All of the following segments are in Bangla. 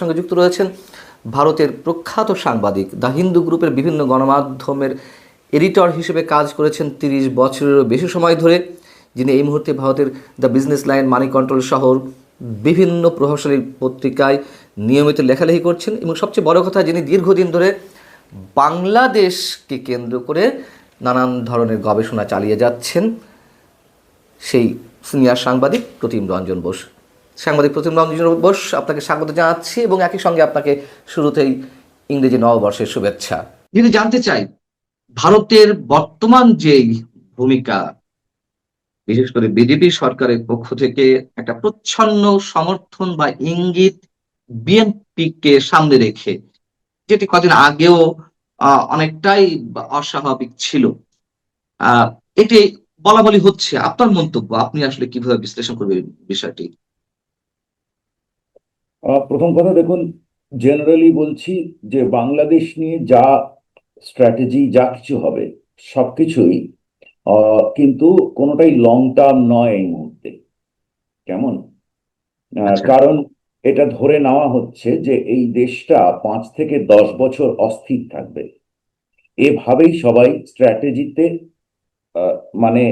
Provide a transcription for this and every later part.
সঙ্গে যুক্ত রয়েছেন ভারতের প্রখ্যাত সাংবাদিক দ্য হিন্দু গ্রুপের বিভিন্ন গণমাধ্যমের এডিটর হিসেবে কাজ করেছেন 30 বছরেরও বেশি সময় ধরে, যিনি এই মুহূর্তে ভারতের the business line, money control সহ বিভিন্ন প্রভাবশালী পত্রিকায় নিয়মিত লেখালেখি করছেন এবং সবচেয়ে বড় কথা, যিনি দীর্ঘদিন ধরে বাংলাদেশকে কেন্দ্র করে নানান ধরনের গবেষণা চালিয়ে যাচ্ছেন, সেই সিনিয়র সাংবাদিক প্রতিম রঞ্জন বোস। সাংবাদিক প্রতিম রঞ্জন বোস, আপনাকে স্বাগত জানাচ্ছি এবং একই সঙ্গে আপনাকে শুরুতেই ইংরেজি নববর্ষের শুভেচ্ছা। যদি জানতে চাই ভারতের বর্তমান যেই ভূমিকা, বিশেষ করে বিজেপি সরকারের পক্ষ থেকে একটা প্রচ্ছন্ন সমর্থন বা ইঙ্গিত বিএনপি কে সামনে রেখে, যেটি কদিন আগেও অনেকটাই অস্বাভাবিক ছিল, আহ এটি বলা বলি হচ্ছে। আপনার মন্তব্য, আপনি আসলে কিভাবে বিশ্লেষণ করবেন বিষয়টি? প্রথম কথা দেখুন, জেনারেলি বলছি যে বাংলাদেশ নিয়ে যা স্ট্র্যাটেজি যা কিছু হবে সবকিছুই কিন্তু কোনোটাই লং টার্ম নয় এই মুহূর্তে। কেমন? আচ্ছা। কারণ এটা ধরে নেওয়া হচ্ছে যে এই দেশটা 5 থেকে 10 বছর অস্থির থাকবে, এভাবেই সবাই স্ট্র্যাটেজিতে মানে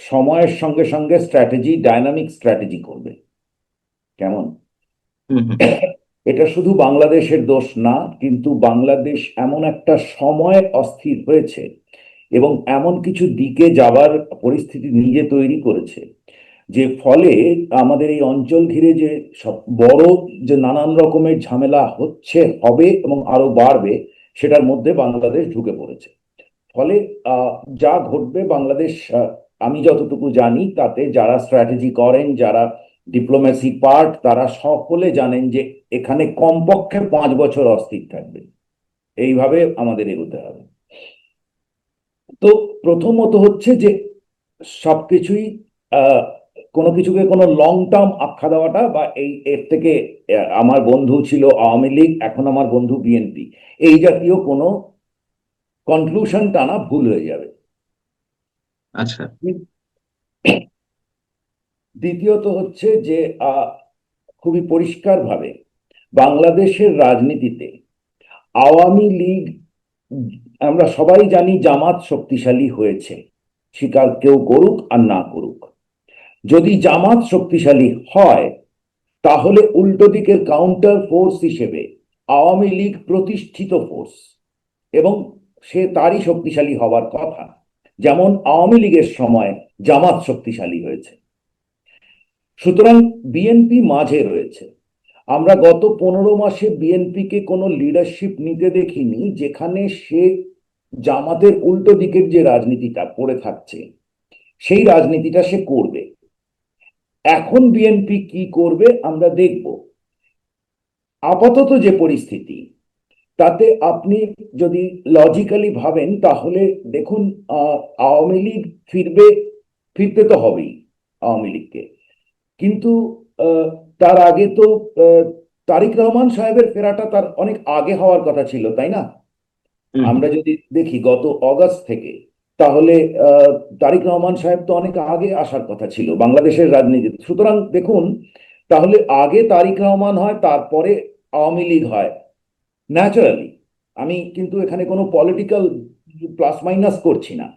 সময়ের সঙ্গে সঙ্গে স্ট্র্যাটেজি, ডাইনামিক স্ট্র্যাটেজি করবে। কেমন? হুম হুম। এটা শুধু বাংলাদেশের দোষ না, কিন্তু বাংলাদেশ এমন একটা সময় অস্থির হয়েছে এবং এমন কিছু দিকে যাবার পরিস্থিতি নিজে তৈরি করেছে, যে ফলে আমাদের এই অঞ্চল ঘিরে যে সব বড় যে নানান রকমের ঝামেলা হচ্ছে, হবে এবং আরো বাড়বে, সেটার মধ্যে বাংলাদেশ ঢুকে পড়েছে। ফলে যা ঘটবে বাংলাদেশ, আমি যতটুকু জানি তাতে যারা স্ট্র্যাটেজি করেন, যারা ডিপ্লোম্যাসি পার্ট, তারা সকলে জানেন যে এখানে কমপক্ষে 5 বছর অস্থির থাকবে। এইভাবে আমাদের এগোতে হবে। তো প্রথমত হচ্ছে যে সবকিছুই আহ কোনো কিছুকে কোনো লং টার্ম আখ্যা দেওয়াটা, বা এই এর থেকে আমার বন্ধু ছিল আওয়ামী লীগ, এখন আমার বন্ধু বিএনপি, এই জাতীয় কোনো কনক্লুশন টানা ভুল হয়ে যাবে। আচ্ছা। দ্বিতীয়ত হচ্ছে যে খুবই পরিষ্কারভাবে বাংলাদেশের রাজনীতিতে আওয়ামী লীগ, আমরা সবাই জানি জামাত শক্তিশালী হয়েছে, স্বীকার কেউ করুক আর না করুক। যদি জামাত শক্তিশালী হয়, তাহলে উল্টো দিকের কাউন্টার ফোর্স হিসেবে আওয়ামী লীগ প্রতিষ্ঠিত ফোর্স, এবং সে তারই শক্তিশালী হবার কথা, যেমন আওয়ামী লীগের সময় জামাত শক্তিশালী হয়েছে। সুতরাং বিএনপি মাঝে রয়েছে। আমরা গত 15 মাসে বিএনপিকে কোনো লিডারশিপ নিতে দেখিনি যেখানে সে জামাতের উল্টো দিকের যে রাজনীতিটা করে থাকছে সেই রাজনীতিটা সে করবে। এখন বিএনপি কি করবে আমরা দেখব। আপাতত যে পরিস্থিতি, তাতে আপনি যদি লজিক্যালি ভাবেন তাহলে দেখুন, আওয়ামী লীগ ফিরবে, ফিরতে তো হবেই আওয়ামী লীগকে, কিন্তু তার আগে তো তারিক রহমান সাহেবের ফেরাটা তার অনেক আগে হওয়ার কথা ছিল, তাই না? হুম হুম। আমরা যদি দেখি গত অগাস্ট থেকে, তাহলে তারিক রহমান সাহেব তো অনেক আগে আসার কথা ছিল বাংলাদেশের রাজনীতিতে। সুতরাং দেখুন, তাহলে আগে তারিক রহমান হয়, তারপরে আওয়ামী লীগ হয় ন্যাচারালি। আমি কিন্তু এখানে কোনো পলিটিক্যাল প্লাস মাইনাস করছি না।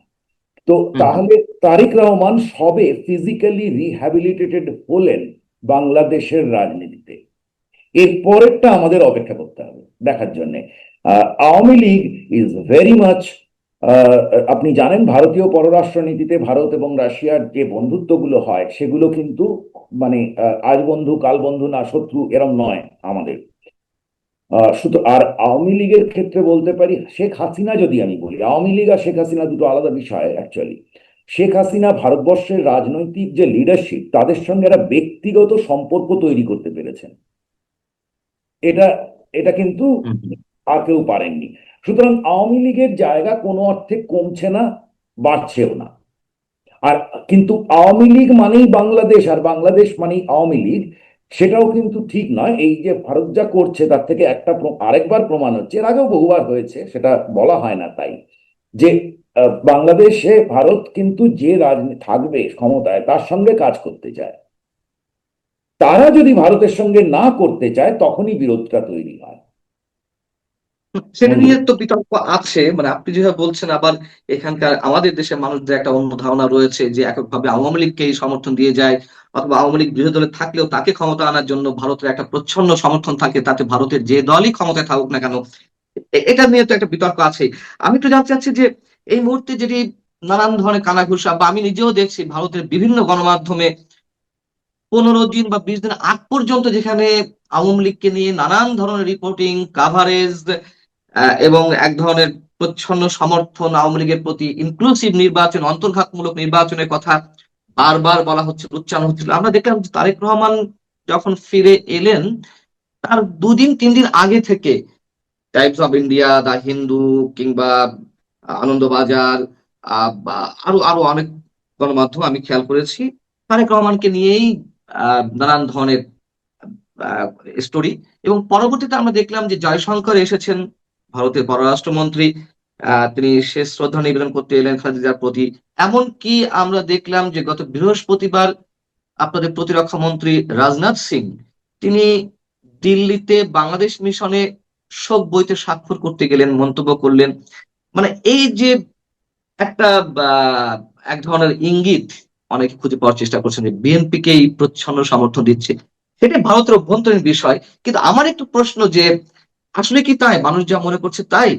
তো হুম হুম। তাহলে তারিক রহমান সবে ফিজিক্যালি রিহ্যাবিলিটেটেড হলেন বাংলাদেশের রাজনীতিতে। এর পরেরটা আমাদের অপেক্ষা করতে হবে দেখার জন্য। Awami League is very much, আপনি জানেন ভারতীয় পররাষ্ট্রনীতিতে ভারত এবং রাশিয়ার যে বন্ধুত্বগুলো হয় সেগুলো কিন্তু মানে আজ বন্ধু কাল বন্ধু না, শত্রু এরম নয় আমাদের। শুধু আর আওয়ামী লীগের ক্ষেত্রে বলতে পারি, শেখ হাসিনা, যদি আমি বলি আওয়ামী লীগ আর শেখ হাসিনা দুটো আলাদা বিষয় অ্যাকচুয়ালি। শেখ হাসিনা ভারতবর্ষের রাজনৈতিক যে লিডারশিপ, তাদের সঙ্গে একটা ব্যক্তিগত সম্পর্ক তৈরি করতে পেরেছেন। এটা এটা কিন্তু হুম হুম। আর কেউ পারেননি। সুতরাং আওয়ামী লীগের জায়গা কোনো অর্থে কমছে না, বাড়ছেও না। আর কিন্তু আওয়ামী লীগ মানেই বাংলাদেশ আর বাংলাদেশ মানেই আওয়ামী লীগ, সেটাও কিন্তু ঠিক নয়। এই যে ভারত যা করছে তার থেকে একটা আরেকবার প্রমাণ হচ্ছে, এর আগেও বহুবার হয়েছে, সেটা বলা হয় না তাই, যে বাংলাদেশে ভারত কিন্তু যে রাজনীতি থাকবে ক্ষমতায় তার সঙ্গে কাজ করতে চায়। তারা যদি ভারতের সঙ্গে না করতে চায় তখনই বিরোধটা তৈরি হয়। সেটা নিয়ে তো বিতর্ক আছে, মানে আপনি যেভাবে বলছেন, আবার এখানকার আমাদের দেশের মানুষদের একটা অন্য ধারণা রয়েছে যে এককভাবে আওয়ামী লীগকেই সমর্থন দিয়ে যায়, অথবা আওয়ামী লীগ বিরোধী দলে থাকলেও তাকে ক্ষমতা আনার জন্য ভারতের একটা প্রচ্ছন্ন সমর্থন থাকে, তাতে ভারতের যে দলই ক্ষমতায় থাকুক না কেন। এটা নিয়ে তো একটা বিতর্ক আছে। আমি একটু জানতে চাচ্ছি যে এই মুহূর্তে যদি নানান ধরনের কানাঘুষা, বা আমি নিজেও দেখছি ভারতের বিভিন্ন গণমাধ্যমে 15 দিন বা 20 দিন আগ পর্যন্ত যেখানে আওয়ামী লীগকে নিয়ে নানান ধরনের রিপোর্টিং, কাভারেজ এবং এক ধরনের প্রচ্ছন্ন সমর্থন আওয়ামী লীগের প্রতি, ইনক্লুসিভ নির্বাচন, অন্তর্ঘাতমূলক নির্বাচনের কথা বারবার বলা হচ্ছে, উচ্চারণ হচ্ছিল। আমরা দেখলাম যে তারেক রহমান যখন ফিরে এলেন, তার 2 দিন 3 দিন আগে থেকে টাইমস অফ ইন্ডিয়া, দা হিন্দু, কিংবা আনন্দবাজার, বা আরো আরো অনেক গণমাধ্যম আমি খেয়াল করেছি তারেক রহমানকে নিয়েই নানান ধরনের স্টোরি। এবং পরবর্তীতে আমরা দেখলাম যে জয়শঙ্কর এসেছেন, ভারতের পররাষ্ট্রমন্ত্রী, তিনি শেষ শ্রদ্ধা নিবেদন করতে এলেন খালেদার প্রতি। এমনকি আমরা দেখলাম যে গত বৃহস্পতিবার আপনাদের প্রতিরক্ষা মন্ত্রী রাজনাথ সিং, তিনি দিল্লিতে বাংলাদেশ মিশনে শোক বইতে স্বাক্ষর করতে গেলেন, মন্তব্য করলেন। মানে এই যে একটা আহ, এক ধরনের ইঙ্গিত অনেকে খুঁজে পাওয়ার চেষ্টা করছেন যে বিএনপি কে এই প্রচ্ছন্ন সমর্থন দিচ্ছে, সেটা ভারতের অভ্যন্তরীণ বিষয়। কিন্তু আমার একটু প্রশ্ন যে আসলে কি তাই, মানুষ যা মনে করছে তাই?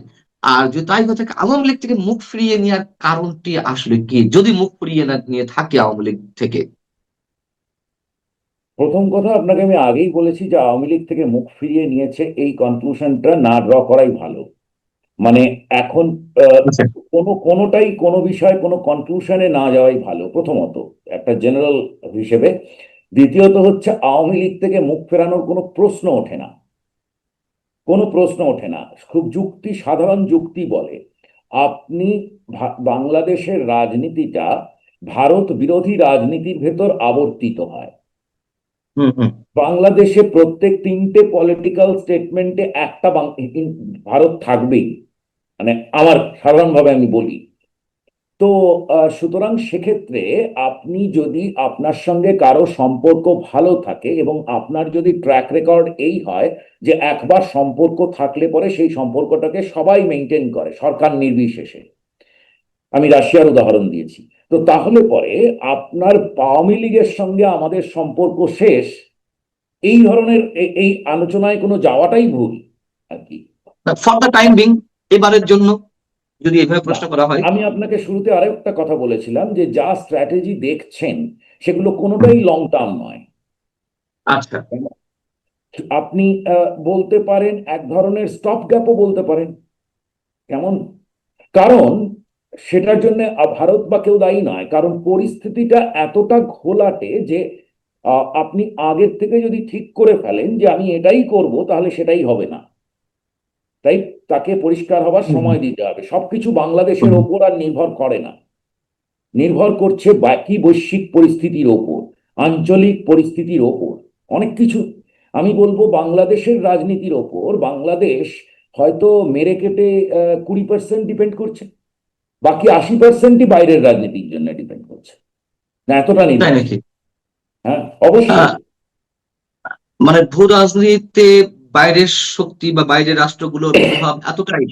আর যদি তাই হয়ে থাকে, আওয়ামী লীগ থেকে মুখ ফিরিয়ে নেওয়ার কারণটি আসলে কি, যদি মুখ ফিরিয়ে না নিয়ে থাকে আওয়ামী লীগ থেকে? প্রথম কথা, আপনাকে আমি আগেই বলেছি যে আওয়ামী লীগ থেকে মুখ ফিরিয়ে নিয়েছে, এই কনক্লুশনটা না ড্র করাই ভালো। মানে এখন আচ্ছা। কোনোটাই কোনো বিষয় কোনো কনক্লুশনে না যাওয়াই ভালো, প্রথমত একটা জেনারেল হিসেবে। দ্বিতীয়ত হচ্ছে, আওয়ামী লীগ থেকে মুখ ফেরানোর কোনো প্রশ্ন ওঠে না, কোনো প্রশ্ন ওঠে না। খুব সাধারণ যুক্তি বলে, আপনি বাংলাদেশের রাজনীতিটা ভারত বিরোধী রাজনীতির ভেতর আবর্তিত হয়। হম হম। বাংলাদেশে প্রত্যেক 3টে পলিটিক্যাল স্টেটমেন্টে একটা ভারত থাকবেই, মানে আমার সাধারণভাবে আমি বলি। তো সুতরাং সেক্ষেত্রে আপনি যদি আপনার সঙ্গে কারো সম্পর্ক ভালো থাকে এবং আপনার যদি ট্র্যাক রেকর্ড এই হয় যে একবার সম্পর্ক থাকলে পরে সেই সম্পর্কটাকে সবাই মেনটেন করে সরকার নির্বিশেষে, আমি রাশিয়ার উদাহরণ দিয়েছি, তো তাহলে পরে আপনার আওয়ামী লীগের সঙ্গে আমাদের সম্পর্ক শেষ, এই ধরনের এই আলোচনায় কোনো যাওয়াটাই ভুল আর কি। ফর দ্য টাইম বিং, এবারের জন্য যদি এভাবে না, প্রশ্ন করা হয়। আমি আপনাকে শুরুতে আরেকটা কথা বলেছিলাম যে যা স্ট্র্যাটেজি দেখছেন সেগুলো কোনোটাই লং টার্ম নয়। আচ্ছা। আপনি বলতে পারেন এক ধরনের স্টপ গ্যাপও বলতে পারেন। কেমন? কারণ সেটার জন্য ভারত বা কেউ দায়ী নয়, কারণ পরিস্থিতিটা এতটা ঘোলাটে যে আপনি আগের থেকে যদি ঠিক করে ফেলেন যে আমি এটাই করব, তাহলে সেটাই হবে না। তাই তাকে পরিষ্কার হবার হুম সময় দিতে হবে। সবকিছু বাংলাদেশের হুম। ওপর আর নির্ভর করে না, নির্ভর করছে বাকি বৈশ্বিক পরিস্থিতির ওপর, আঞ্চলিক পরিস্থিতির ওপর, অনেক কিছু। আমি বলবো বাংলাদেশের রাজনীতির ওপর বাংলাদেশ হয়তো মেরে কেটে 20% ডিপেন্ড করছে, বাকি 80%ই বাইরের রাজনীতির জন্য ডিপেন্ড করছে। না, এতটা তাই নির্ভরশীল। নাকি? হ্যাঁ, অবশ্যই। আহ, মানে ভূ রাজনীতিতে বাইরের শক্তি বা বাইরের রাষ্ট্রগুলোর প্রভাব এতটাই?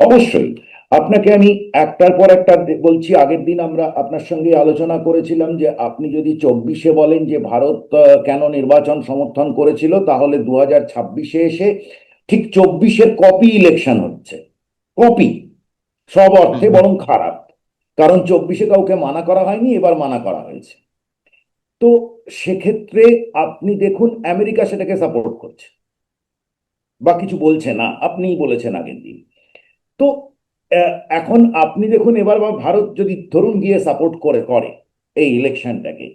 অবশ্যই। আপনাকে আমি একটার পর একটা বলছি। আগের দিন আমরা আপনার সঙ্গে আলোচনা করেছিলাম যে আপনি যদি 24-এ বলেন যে ভারত কেন নির্বাচন সমর্থন করেছিল, তাহলে 2026-এ এসে ঠিক 24-এর কপি ইলেকশন হচ্ছে। কপি, সব হুম অর্থে, হুম। বরং খারাপ। কারণ 24-এ কাউকে মানা করা হয়নি, এবার মানা করা হয়েছে। তো সেক্ষেত্রে আপনি দেখুন আমেরিকা সেটাকে সাপোর্ট করছে বা কিছু বলছে না, আপনিই বলেছেন আগের দিন। তো এখন আপনি দেখুন, এবার বা ভারত যদি ধরুন গিয়ে সাপোর্ট করে করে এই ইলেকশনটাকে,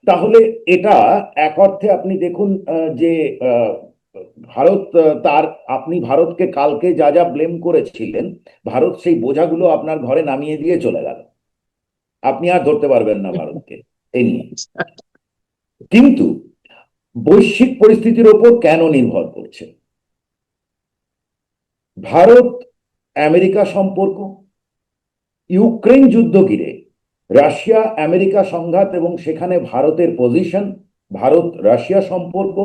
তাহলে এটা এক অর্থে আপনি দেখুন যে আহ, ভারত তার, আপনি ভারতকে কালকে যা যা ব্লেম করেছিলেন, ভারত সেই বোঝাগুলো আপনার ঘরে নামিয়ে দিয়ে চলে গেল। আপনি আর ধরতে পারবেন না ভারতকে এই নিয়ে। কিন্তু বৈশ্বিক পরিস্থিতির ওপর কেন নির্ভর করছে? ভারত আমেরিকা সম্পর্ক, ইউক্রেন যুদ্ধ ঘিরে রাশিয়া আমেরিকা সংঘাত এবং সেখানে ভারতের পজিশন, ভারত রাশিয়া সম্পর্ক,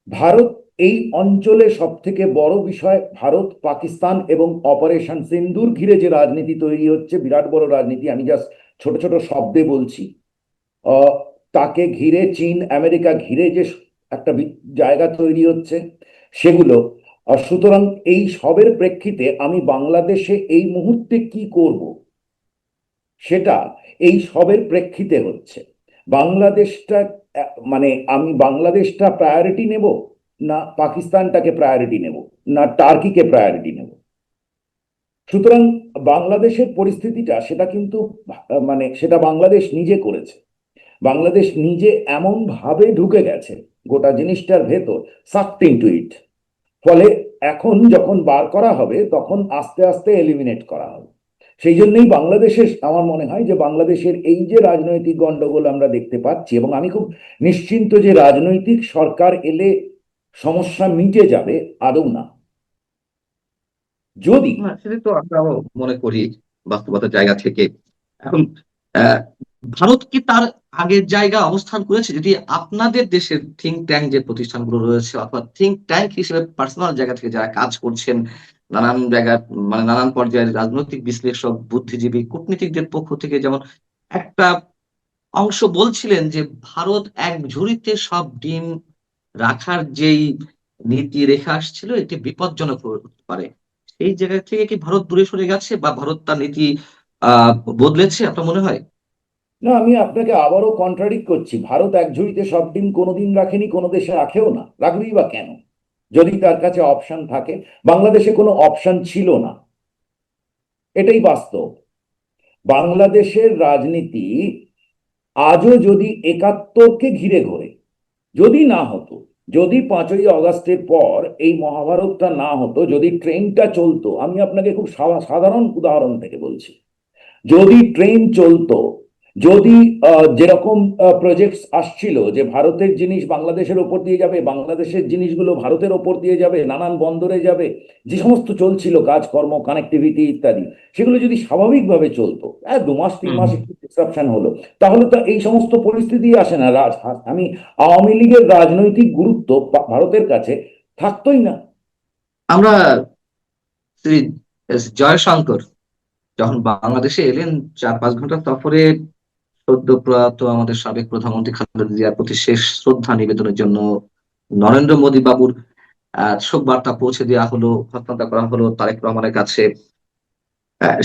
ভারত এই অঞ্চলে সব থেকে বড় বিষয় ভারত পাকিস্তান এবং অপারেশন সিন্দুর ঘিরে যে রাজনীতি তৈরি হচ্ছে, বিরাট বড় রাজনীতি, আমি জাস্ট ছোট ছোট শব্দে বলছি। আহ, তাকে ঘিরে চীন আমেরিকা ঘিরে যে একটা জায়গা তৈরি হচ্ছে সেগুলো। সুতরাং এই সবের প্রেক্ষিতে আমি বাংলাদেশে এই মুহূর্তে কি করব সেটা এই সবের প্রেক্ষিতে হচ্ছে। বাংলাদেশটা মানে আমি বাংলাদেশটা প্রায়োরিটি নেব, না পাকিস্তানটাকে প্রায়োরিটি নেব, না টার্কিকে প্রায়োরিটি নেব। সুতরাং বাংলাদেশের পরিস্থিতিটা সেটা কিন্তু মানে সেটা বাংলাদেশ নিজে করেছে। বাংলাদেশ নিজে এমন ভাবে ঢুকে গেছে গোটা জিনিসটার ভেতর, সাকড ইনটু ইট। ফলে এখন যখন বার করা হবে তখন আস্তে আস্তে এলিমিনেট করা হবে। সেই জন্যই বাংলাদেশের আমার মনে হয় যে বাংলাদেশের এই যে রাজনৈতিক গন্ডগোল আমরা দেখতে পাচ্ছি, এবং আমি খুব নিশ্চিন্ত যে রাজনৈতিক সরকার এলে সমস্যা মিটে যাবে, আদৌ না। যদি না, সেটা তো আমরাও মনে করি বাস্তবতার জায়গা থেকে। এখন আহ, ভারত কি তার আগের জায়গা অবস্থান করেছে? যদি আপনাদের দেশের থিঙ্ক ট্যাঙ্ক যে প্রতিষ্ঠানগুলো রয়েছে, অথবা থিঙ্ক ট্যাঙ্ক হিসেবে পার্সোনাল জায়গা থেকে যারা কাজ করছেন, নানান জায়গা মানে নানান পর্যায়ের রাজনৈতিক বিশ্লেষক, বুদ্ধিজীবী, কূটনীতিকদের পক্ষ থেকে যেমন একটা অংশ বলছিলেন যে ভারত এক ঝুড়িতে সব ডিম রাখার যেই নীতি রেখে আসছিল, এটি বিপজ্জনক হতে পারে। এই জায়গা থেকে কি ভারত দূরে সরে গেছে, বা ভারত তার নীতি আহ বদলেছে আপনার মনে হয়? না, আমি আপনাকে আবারও কন্ট্রাডিক্ট করছি। ভারত এক ঝুড়িতে সব ডিম কোনোদিন রাখেনি, কোনো দেশে রাখেও না, রাখবেই বা কেন যদি তার কাছে অপশন থাকে? বাংলাদেশে কোনো অপশন ছিল না, এটাই বাস্তব। বাংলাদেশের রাজনীতি আজও যদি একাত্তরকে ঘিরে ঘোরে, যদি না হতো, যদি 5ই আগস্টের পর এই মহাভারতটা না হতো, যদি ট্রেনটা চলতো, আমি আপনাকে খুব সাধারণ উদাহরণ থেকে বলছি, যদি ট্রেন চলতো, যদি যেরকম প্রজেক্টস আসছিল যে ভারতের জিনিস বাংলাদেশের ওপর দিয়ে যাবে, বাংলাদেশের জিনিসগুলো ভারতের ওপর দিয়ে যাবে, নানান বন্দরে যাবে, যে সমস্ত চলছিল কাজকর্ম, কানেক্টিভিটি ইত্যাদি, সেগুলো যদি স্বাভাবিকভাবে চলতো, 2 মাস 3 মাস একটু ডিসরাপশন হলো, তাহলে তো এই সমস্ত পরিস্থিতি আসে না। আমি আওয়ামী লীগের রাজনৈতিক গুরুত্ব ভারতের কাছে থাকতোই না। আমরা শ্রী জয়শঙ্কর যখন বাংলাদেশে এলেন 4-5 ঘন্টা সফরে, সদ্য প্রয়াত আমাদের সাবেক প্রধানমন্ত্রী খালেদা জিয়ার প্রতি শেষ শ্রদ্ধা নিবেদনের জন্য নরেন্দ্র মোদী বাবুর শোক বার্তা পৌঁছে দেওয়া হলো, হস্তান্তর করা হলো তারেক রহমানের কাছে।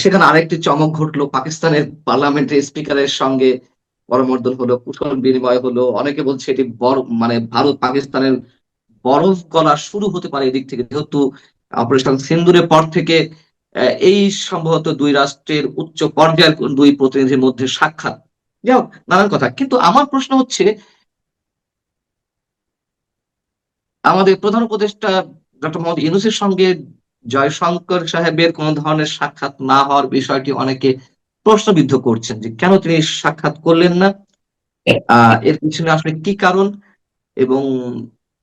সেখানে আরেকটি চমক ঘটলো, পাকিস্তানের পার্লামেন্টের স্পিকারের সঙ্গে করমর্দন হলো, কুশল বিনিময় হলো। অনেকে বলছে এটি বড় মানে ভারত পাকিস্তানের বরফ গলা শুরু হতে পারে এদিক থেকে, যেহেতু অপারেশন সিন্দুরের পর থেকে এই সম্ভবত দুই রাষ্ট্রের উচ্চ পর্যায়ের দুই প্রতিনিধির মধ্যে সাক্ষাৎ। যাই হোক, নানান কথা। কিন্তু আমার প্রশ্ন হচ্ছে, আমাদের প্রধান উপদেষ্টা ডক্টর মোহাম্মদ ইউনূসের সঙ্গে জয়শঙ্কর সাহেবের কোন ধরনের সাক্ষাৎ না হওয়ার বিষয়টি অনেকে প্রশ্নবিদ্ধ করছেন, যে কেন তিনি সাক্ষাৎ করলেন না। এর পিছনে আসলে কি কারণ, এবং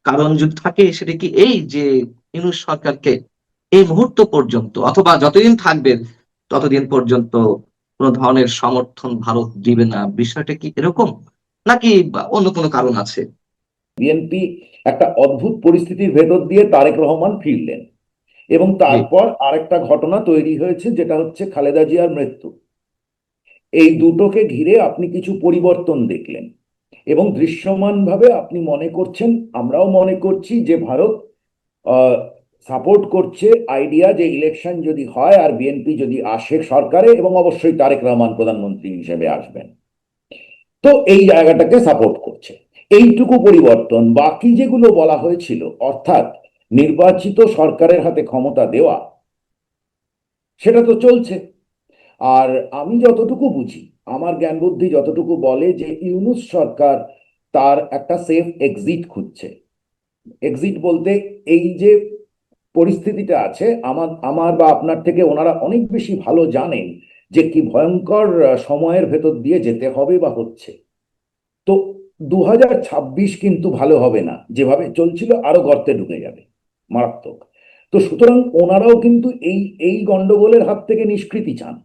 কারণ যদি থাকে সেটা কি এই যে ইউনূস সরকারকে এই মুহূর্ত পর্যন্ত অথবা যতদিন থাকবে ততদিন পর্যন্ত কোন ধরনের সমর্থন ভারত দিবে না, বিষয়টা কি এরকম, নাকি অন্য কোনো কারণ আছে? বিএনপি একটা অদ্ভুত পরিস্থিতির ভেতর দিয়ে তারেক রহমান ফিরলেন, এবং জি। তারপর আরেকটা ঘটনা তৈরি হয়েছে, যেটা হচ্ছে খালেদা জিয়ার মৃত্যু। এই দুটোকে ঘিরে আপনি কিছু পরিবর্তন দেখলেন, এবং দৃশ্যমানভাবে আপনি মনে করছেন, আমরাও মনে করছি, যে ভারত সাপোর্ট করছে আইডিয়া যে ইলেকশন যদি হয় আর বিএনপি যদি আসে সরকারে, এবং অবশ্যই তারেক রহমান প্রধানমন্ত্রী হিসেবে আসবেন, তো এই জায়গাটাকে সাপোর্ট করছে। এইটুকু পরিবর্তন, বাকি যেগুলো বলা হয়েছিল, অর্থাৎ নির্বাচিত সরকারের হাতে ক্ষমতা দেওয়া, সেটা তো চলছে। আর আমি যতটুকু বুঝি, আমার জ্ঞান বুদ্ধি যতটুকু বলে, যে ইউনূস সরকার তার একটা সেফ এক্সিট খুঁজছে। এক্সিট বলতে, এই যে পরিস্থিতিটা আছে, আমার আমার বা আপনার থেকে ওনারা অনেক বেশি ভালো জানেন যে কি ভয়ঙ্কর সময়ের ভেতর দিয়ে যেতে হবে বা হচ্ছে। তো 2026 কিন্তু ভালো হবে না, যেভাবে চলছিল আরো গর্তে ঢুকে যাবে, মারাত্মক। তো সুতরাং ওনারাও কিন্তু এই এই গন্ডগোলের হাত থেকে নিষ্কৃতি চান।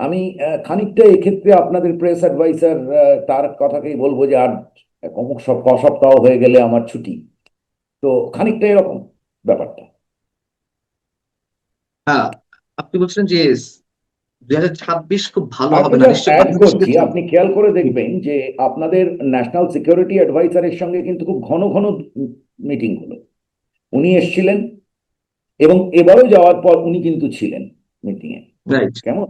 আমি খানিকটা এক্ষেত্রে আপনাদের প্রেস অ্যাডভাইসার তার কথাকেই বলবো যে আর অমুক সপ্তাহ হয়ে গেলে আমার ছুটি। তো খানিকটা এরকম ব্যাপারটা। হ্যাঁ, আপনি বলছেন যে 2026 খুব ভালো হবে আরেকটা না, জাস্ট নিশ্চয়ই অ্যাড বাংলাদেশের করছি, ক্ষেত্রে। আপনি খেয়াল করে দেখবেন যে আপনাদের ন্যাশনাল সিকিউরিটি অ্যাডভাইসারের সঙ্গে কিন্তু খুব ঘন ঘন মিটিং হলো। উনি এসেছিলেন এবং এবারও যাওয়ার পর উনি কিন্তু ছিলেন মিটিং এ। রাইট। কেমন?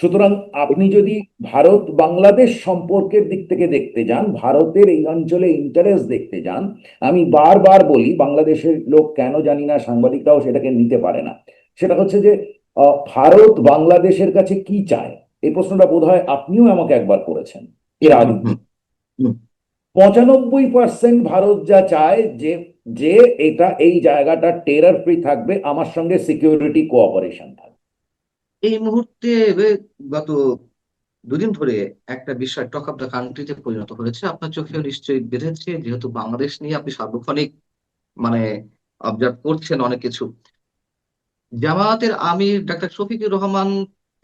সুতরাং আপনি যদি ভারত বাংলাদেশ সম্পর্কের দিক থেকে দেখতে যান, ভারতের এই অঞ্চলে ইন্টারেস্ট দেখতে যান, আমি বারবার বলি, বাংলাদেশের লোক কেন জানি না, সাংবাদিকরাও সেটাকে নিতে পারে না, সেটা হচ্ছে যে ভারত বাংলাদেশের কাছে কি চায়। এই প্রশ্নটা বোধহয় আপনিও আমাকে একবার করেছেন এর হুম, আগে। হুম, হুম। 95% ভারত যা চায় যে যে এটা এই জায়গাটা টেরর ফ্রি থাকবে, আমার সঙ্গে সিকিউরিটি কোঅপারেশন থাকবে। এই মুহূর্তে গত দুদিন ধরে একটা বিষয় টক অফ দ্য কান্ট্রিতে পরিণত হয়েছে, আপনার চোখেও নিশ্চয়ই বেঁধেছে, যেহেতু বাংলাদেশ নিয়ে আপনি সার্বক্ষণিক মানে অবজার্ভ করছেন অনেক কিছু। জামায়াতের আমির ডাক্তার শফিকুর রহমান,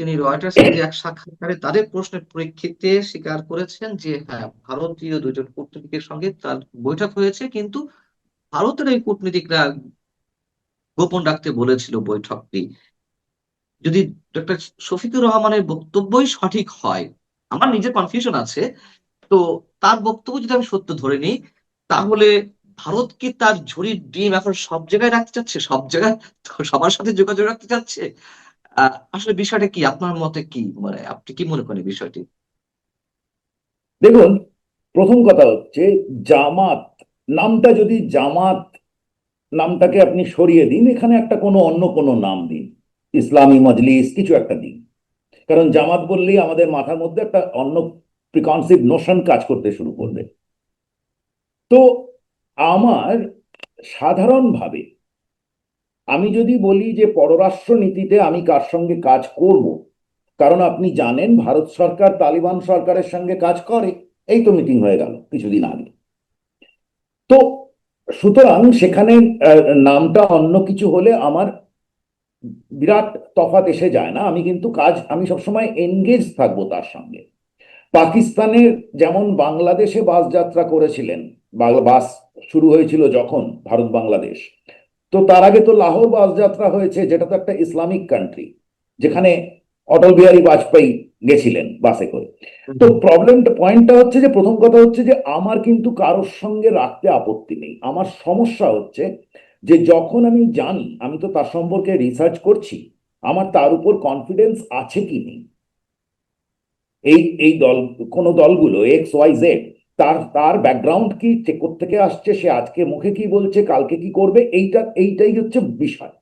তিনি রয়টার্সকে দিয়ে এক সাক্ষাৎকারে তাদের প্রশ্নের প্রেক্ষিতে স্বীকার করেছেন যে হ্যাঁ, ভারতীয় দুজন কূটনীতিকের সঙ্গে তার বৈঠক হয়েছে, কিন্তু ভারতের এই কূটনীতিকরা গোপন রাখতে বলেছিল বৈঠকটি। যদি ডক্টর শফিকুর রহমানের বক্তব্যই সঠিক হয়, আমার নিজের কনফিউশন আছে, তো তার বক্তব্য যদি আমি সত্য ধরে নিই, তাহলে ভারত কি তার ঝুড়ির ডিম এখন সব জায়গায় রাখতে চাচ্ছে, সব জায়গায় সবার সাথে যোগাযোগ রাখতে চাচ্ছে? আসলে বিষয়টা কি, আপনার মতে কি, মানে আপনি কি মনে করেন এই বিষয়টি? দেখুন, প্রথম কথা হচ্ছে জামাত নামটা, যদি জামাত নামটাকে আপনি সরিয়ে দিন, এখানে একটা অন্য কোনো নাম দিন, ইসলামী মজলিস কিছু একটা দিন। কারণ জামাত বললেই আমাদের মাথার মধ্যে একটা অন্য প্রিকনসিভ নোশন কাজ করতে শুরু করবে। তো আমার সাধারণভাবে, আমি যদি বলি যে পররাষ্ট্র নীতিতে আমি কার সঙ্গে কাজ করব, কারণ আপনি জানেন ভারত সরকার তালিবান সরকারের সঙ্গে কাজ করে, এই তো মিটিং হয়ে গেল কিছুদিন আগে। তো সুতরাং সেখানে নামটা অন্য কিছু হলে আমার বিরাট তফাৎ এসে যায় না, আমি কিন্তু আমি সবসময় এনগেজ থাকবো তার সঙ্গে। পাকিস্তানের যেমন বাংলাদেশে বাস যাত্রা করেছিলেন, বাস শুরু হয়েছিল যখন ভারত বাংলাদেশ, তো তার আগে তো লাহোর বাস যাত্রা হয়েছে, যেটা তো একটা ইসলামিক কান্ট্রি, যেখানে অটল বিহারী বাজপেয়ী গেছিলেন বাসে করে। তো পয়েন্টটা হচ্ছে যে, প্রথম কথা হচ্ছে যে আমার কিন্তু কারোর সঙ্গে রাখতে আপত্তি নেই। আমার সমস্যা হচ্ছে যে যখন আমি জানি, আমি তো তার সম্পর্কে রিসার্চ করছি, আমার তার উপর কনফিডেন্স আছে কি নেই। এই এই দল, কোন দলগুলো এক্স ওয়াই জেড, তার তার ব্যাকগ্রাউন্ড কি, থেকে আসছে, সে আজকে মুখে কি বলছে, কালকে কি করবে, এইটাই হচ্ছে বিষয়।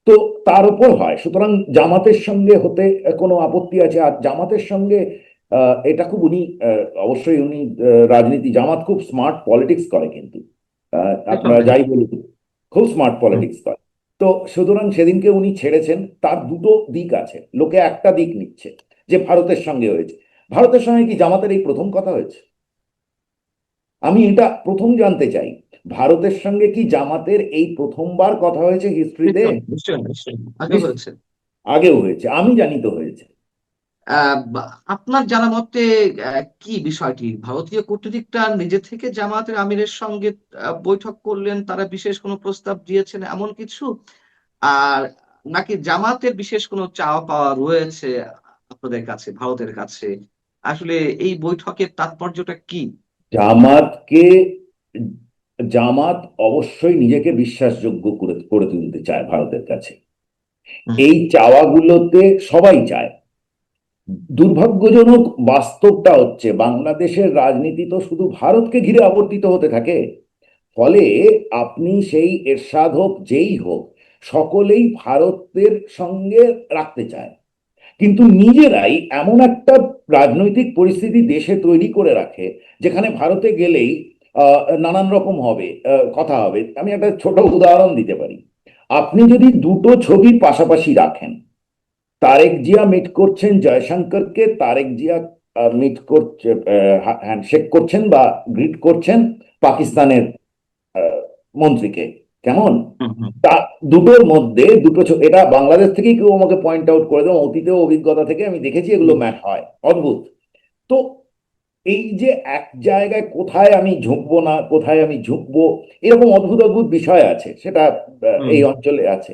তো তার উপর হয়। সুতরাং জামাতের সঙ্গে হতে কোনো আপত্তি আছে? আর জামাতের সঙ্গে এটা খুব উনি অবশ্যই উনি রাজনীতি, জামাত খুব স্মার্ট পলিটিক্স করে কিন্তু, আপনারা যাই বলুন, খুব স্মার্ট পলিটিক্স করে। তো সুতরাং সেদিনকে উনি ছেড়েছেন, তার দুটো দিক আছে। লোকে একটা দিক নিচ্ছে যে ভারতের সঙ্গে হয়েছে। ভারতের সঙ্গে কি জামাতের এই প্রথম কথা হয়েছে? আমি এটা প্রথম জানতে চাই, ভারতের সঙ্গে কি জামাতের এই প্রথমবার কথা হয়েছে হিস্ট্রিতে? নিশ্চয়ই, নিশ্চয়ই, নিশ্চয়ই আগে হয়েছে। আগেও হয়েছে, আমি জানি তো হয়েছে। আপনার জানা মতে কি বিষয়টি, ভারতীয় কূটনীতিকরা নিজে থেকে জামায়াতের আমিরের সঙ্গে বৈঠক করলেন, তারা বিশেষ কোনো প্রস্তাব দিয়েছেন এমন কিছু, আর নাকি জামাতের বিশেষ কোনো চাওয়া পাওয়া রয়েছে আপনাদের কাছে, ভারতের কাছে? আসলে এই বৈঠকের তাৎপর্যটা কি? জামাতকে, জামাত অবশ্যই নিজেকে বিশ্বাসযোগ্য করে করে তুলতে চায় ভারতের কাছে। হুম, এই চাওয়াগুলোতে সবাই চায়। দুর্ভাগ্যজনক বাস্তবটা হচ্ছে, বাংলাদেশের রাজনীতি তো শুধু ভারতকে ঘিরে আবর্তিত হতে থাকে। ফলে আপনি সেই এরশাদ হোক যেই হোক, সকলেই ভারতের সঙ্গে রাখতে চায়, কিন্তু নিজেরাই এমন একটা রাজনৈতিক পরিস্থিতি দেশে তৈরি করে রাখে, যেখানে ভারতে গেলেই নানান রকম হবে, কথা হবে। আমি একটা ছোট উদাহরণ দিতে পারি। আপনি যদি দুটো ছবি পাশাপাশি রাখেন, তারেক জিয়া মিট করছেন জয়শঙ্করকে, তারেক জিয়া মিট করছে, হ্যান্ডশেক করছেন বা গ্রিট করছেন পাকিস্তানের মন্ত্রীকে, কেমন? হুম, হুম, তা দুটোর মধ্যে এটা বাংলাদেশ থেকেই কেউ আমাকে পয়েন্ট আউট করে দেয়, অতীতেও অভিজ্ঞতা থেকে আমি দেখেছি এগুলো হুম, ম্যাচ হয়, অদ্ভুত। তো এই যে এক জায়গায় কোথায় আমি ঝুঁকবো না কোথায় আমি ঝুঁকবো, এরকম অদ্ভুত অদ্ভুত বিষয় আছে, সেটা হুম। এই অঞ্চলে আছে।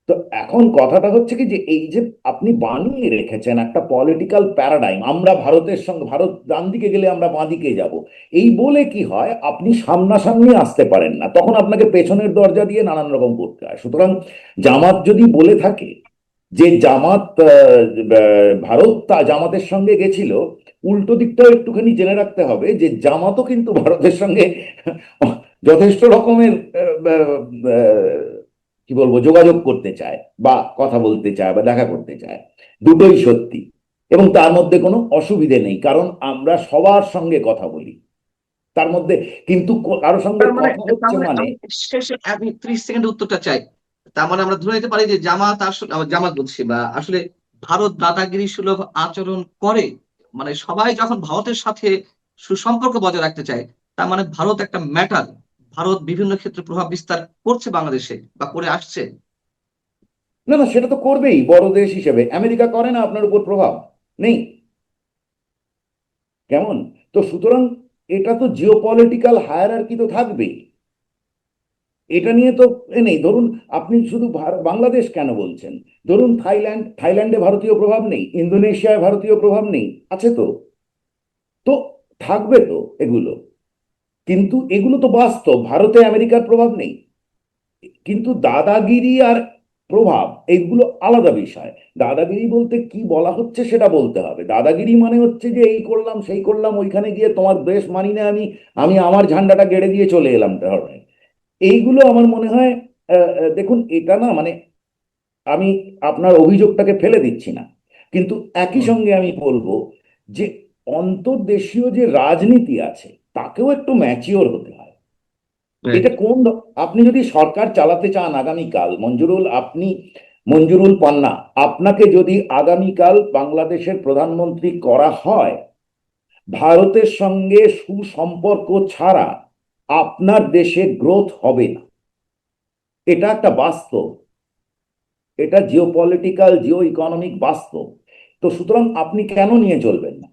তো এখন কথাটা হচ্ছে কি, যে এই যে আপনি বানিয়ে রেখেছেন একটা পলিটিক্যাল প্যারাডাইম, আমরা ভারতের সঙ্গে, ভারত ডান দিকে গেলে আমরা বাঁ দিকে যাব, এই বলে কি হয়, আপনি সামনাসামনি আসতে পারেন না, তখন আপনাকে পেছনের দরজা দিয়ে নানান রকম করতে হয়। সুতরাং জামাত যদি বলে থাকে যে জামাত ভারত তা জামাতের সঙ্গে গেছিল, উল্টো দিকটাও একটুখানি জেনে রাখতে হবে যে জামাতও কিন্তু ভারতের সঙ্গে যথেষ্ট রকমের কি বলবো যোগাযোগ করতে চায় বা কথা বলতে চায় বা দেখা করতে চায়, দুটোই সত্যি। এবং তার মধ্যে কোনো অসুবিধে নেই, কারণ আমরা সবার সঙ্গে কথা বলি তার মধ্যে, কিন্তু কারোর সঙ্গে তার মানে কথা তার হচ্ছে মানে মানে। আমি শেষে আমি 30 সেকেন্ড উত্তরটা চাই। তার মানে আমরা ধরে নিতে পারি যে জামাত আসলে, জামাত বলছি, বা আসলে ভারত দাদাগিরি সুলভ আচরণ করে, মানে সবাই যখন ভারতের সাথে সুসম্পর্ক বজায় রাখতে চায়, তার মানে ভারত একটা ম্যাটার, ভারত বিভিন্ন ক্ষেত্রে প্রভাব বিস্তার করছে বাংলাদেশে বা করে আসছে। না না, সেটা তো করবেই, বড় দেশ হিসেবে আমেরিকা করে না আপনার উপর প্রভাব? নেই? কেমন? তো সুতরাং এটা তো জিও পলিটিক্যাল হায়ারার্কি তো থাকবেই, এটা নিয়ে তো নেই। ধরুন আপনি শুধু বাংলাদেশ কেন বলছেন, ধরুন থাইল্যান্ডে ভারতীয় প্রভাব নেই, ইন্দোনেশিয়ায় ভারতীয় প্রভাব নেই, আছে তো। তো থাকবে তো এগুলো, কিন্তু এগুলো তো বাস্তব, ভারতে আমেরিকার প্রভাব নেই। কিন্তু দাদাগিরি আর প্রভাব এগুলো আলাদা বিষয়। দাদাগিরি বলতে কি বলা হচ্ছে সেটা বলতে হবে। দাদাগিরি মানে হচ্ছে যে এই করলাম সেই করলাম, ওইখানে গিয়ে তোমার দেশ মানি না আমি, আমি আমার ঝান্ডাটা গেড়ে দিয়ে চলে এলাম ধরনের, এইগুলো আমার মনে হয় দেখুন এটা না মানে, আমি আপনার অভিযোগটাকে ফেলে দিচ্ছি না, কিন্তু একই হুম, সঙ্গে আমি বলবো যে অন্তর্দেশীয় যে রাজনীতি আছে তাকেও একটু ম্যাচিওর হতে হয়। right. এটা আপনি যদি সরকার চালাতে চান আগামীকাল, মঞ্জুরুল পান্না, আপনাকে যদি আগামীকাল বাংলাদেশের প্রধানমন্ত্রী করা হয়, ভারতের সঙ্গে সুসম্পর্ক ছাড়া আপনার দেশে গ্রোথ হবে না, এটা একটা বাস্তব, এটা জিও পলিটিক্যাল জিও ইকোনমিক বাস্তব। তো সুতরাং আপনি কেন নিয়ে চলবেন না?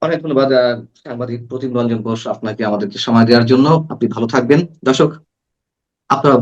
অনেক ধন্যবাদ সাংবাদিক প্রতিম রঞ্জন ঘোষ, আপনাকে আমাদেরকে সময় দেওয়ার জন্য। আপনি ভালো থাকবেন। দর্শক, আপনারা